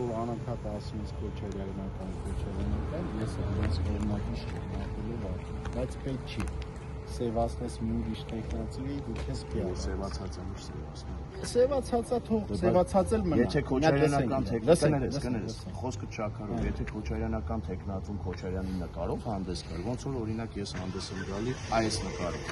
որ անընդհատ ասում ես կոչարյանական, ես այնպես կողմնակի շնորհակալով եմ, բայց պետք չի։ Սևացնես մի ուրիշ տեխնացի, դու քեզ պիար։ Սևացած եմ ու սևացնում։ Սևացածա թող սևացածել մնա։ Եթե Քոչարյանական կներես, խոսքը չակարով, եթե Քոչարյանական տեխնատուն Քոչարյանի նկարով հանդես կար, ոնց որ օրինակ ես հանդես եմ գալի այս նկարով։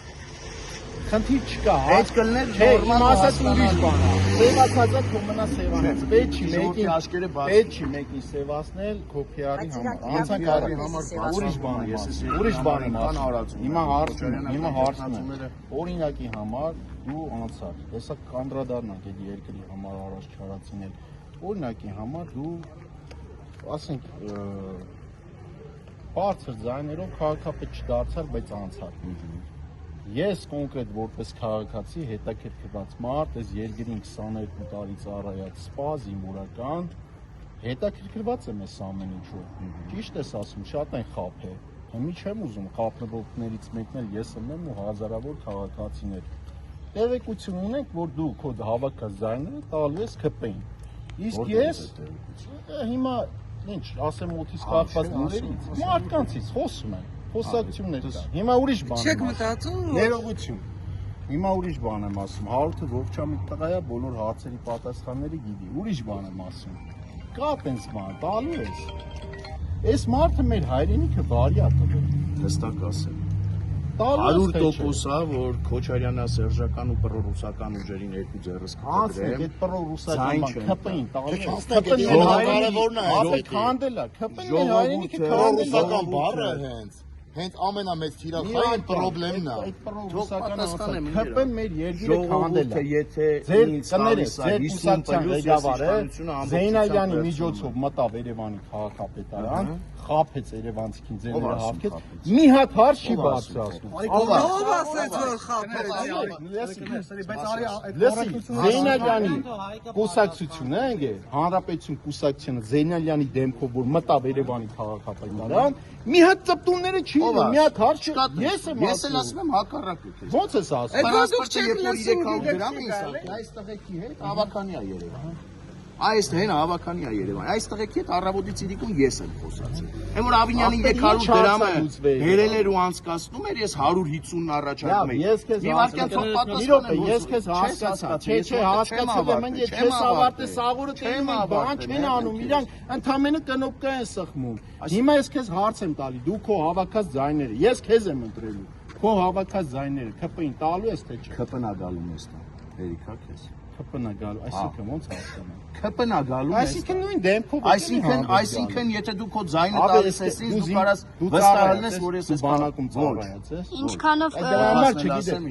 Խնդիր չկա, Այդ կլներ նորմալ ասած ուրիշ բան է։ Սևացածա թող մնա սևանաց։ Պետք չի մեկին աշկերը բաց։ Պետք չի մեկին սևացնել քո PR-ի համար։ Անցանկարի համար ուրիշ բան է, ուրիշ բան եմ ասում։ Հիմա հարցնում եմ, օրինակի համար դու անցար։ Հեսա կանդրադառնանք այդ երկրի համար առաջ չարացինել։ Օրինակի համար դու ասենք բարձր ձայներով քաղաքապետ չդարձար, բայց անցար։ Ես կոնկրետ որպես քաղաքացի հետաքրքրված մարդ, այս երկրին 22 տարի ծառայած սպա, զինվորական, հետաքրքրված եմ այս ամեն ինչով։ Ճիշտ ես ասում, շատ են խաբե։ Հիմի չեմ ուզում խաբնվողներից մեկն էլ ես եմ ու հազարավոր քաղաքացիներ։ Տեղեկություն ունենք, որ դու քո հավաքած ձայները տալու ես ԿՊ-ին։ Իսկ ես հիմա ինչ, ասեմ օդից կախված լուրերից, մարդկանցից խոսում եմ։ Խոսակցություններ կա։ Հիմա ուրիշ բան եմ ասում։ Չեք մտածում։ Ներողություն։ Հիմա ուրիշ բան եմ ասում։ Հարութը ողջամիտ տղա է, բոլոր հարցերի պատասխանները գիտի։ Ուրիշ բան եմ ասում։ Կա տենց բան, տալու ես։ Այս մարդը մեր հայրենիքը բարի է տվել։ Հստակ ասեմ։ 100% է, որ Քոչարյանը սերժական ու պրոռուսական ուժերին երկու ձեռս կտրեմ։ Այդ պրոռուսական ԿՊ-ին տալու ես։ Կարևորն է։ Ապետ քանդելա, ԿՊ-ին մեր հայրենիքը պրոռուսական բառը հենց ամենամեծ թիրախային խնդիրն է։ Այդ պրոռուսական ասած ԿՊ-ն մեր երկիրը քանդել է։ Եթե ձեր կներես, ձեր կուսակցության ղեկավարը Զեյնալյանի միջոցով մտավ Երևանի քաղաքապետարան, խաբեց երևանցիքին ձեռները հարկեց, մի հատ հարց չի բարձրացնում։ Ով ասեց որ խաբեց։ Զեյնալյանի կուսակցությունը, հանրապետություն կուսակցությունը Զեյնալյանի դեմքով որ մտավ Երևանի քաղաքապետարան, մի հատ ծպտումները չի լինում, մի հատ հարց չկա։ Ես էլ ասում եմ հակառակը։ Ո՞նց ես ասում։ Այս տղեկի հետ հավաքանի է Երևան։ Այս հեն հավաքանի է Երևան։ Այս տղեկի հետ առավոտից իրիկուն ես եմ խոսացել։ Այն որ Ավինյանին 300 դրամը հերել էր ու անցկացնում էր, ես 150-ն առաջարկում էի։ Ես քեզ հասկացա։ Չէ, հասկացել եմ, եթե քեզ ավարտես աղորը տենում են, բան չեն անում, իրանք ընդամենը կնոպկա են սխմում։ Հիմա ես քեզ հարց եմ տալի, դու քո հավաքած ձայները, ես քեզ եմ ընտրելու։ Քո հավաքած ձայները ԿՊ-ին տալու ես թե չէ։ ԿՊ-ն գալու ես տա։ Երիքա քեզ։ ԿՊ-ն գալու, այսինքն ոնց հասկանամ։ ԿՊ-ն գալու ես։ Այսինքն նույն դեմքով։ Այսինքն եթե դու քո ձայնը տալիս ես, դու կարաս վստահ լինես, որ ես բանակում ծառայած ես։ Ինչքանով Դրա համար չգիտեմ։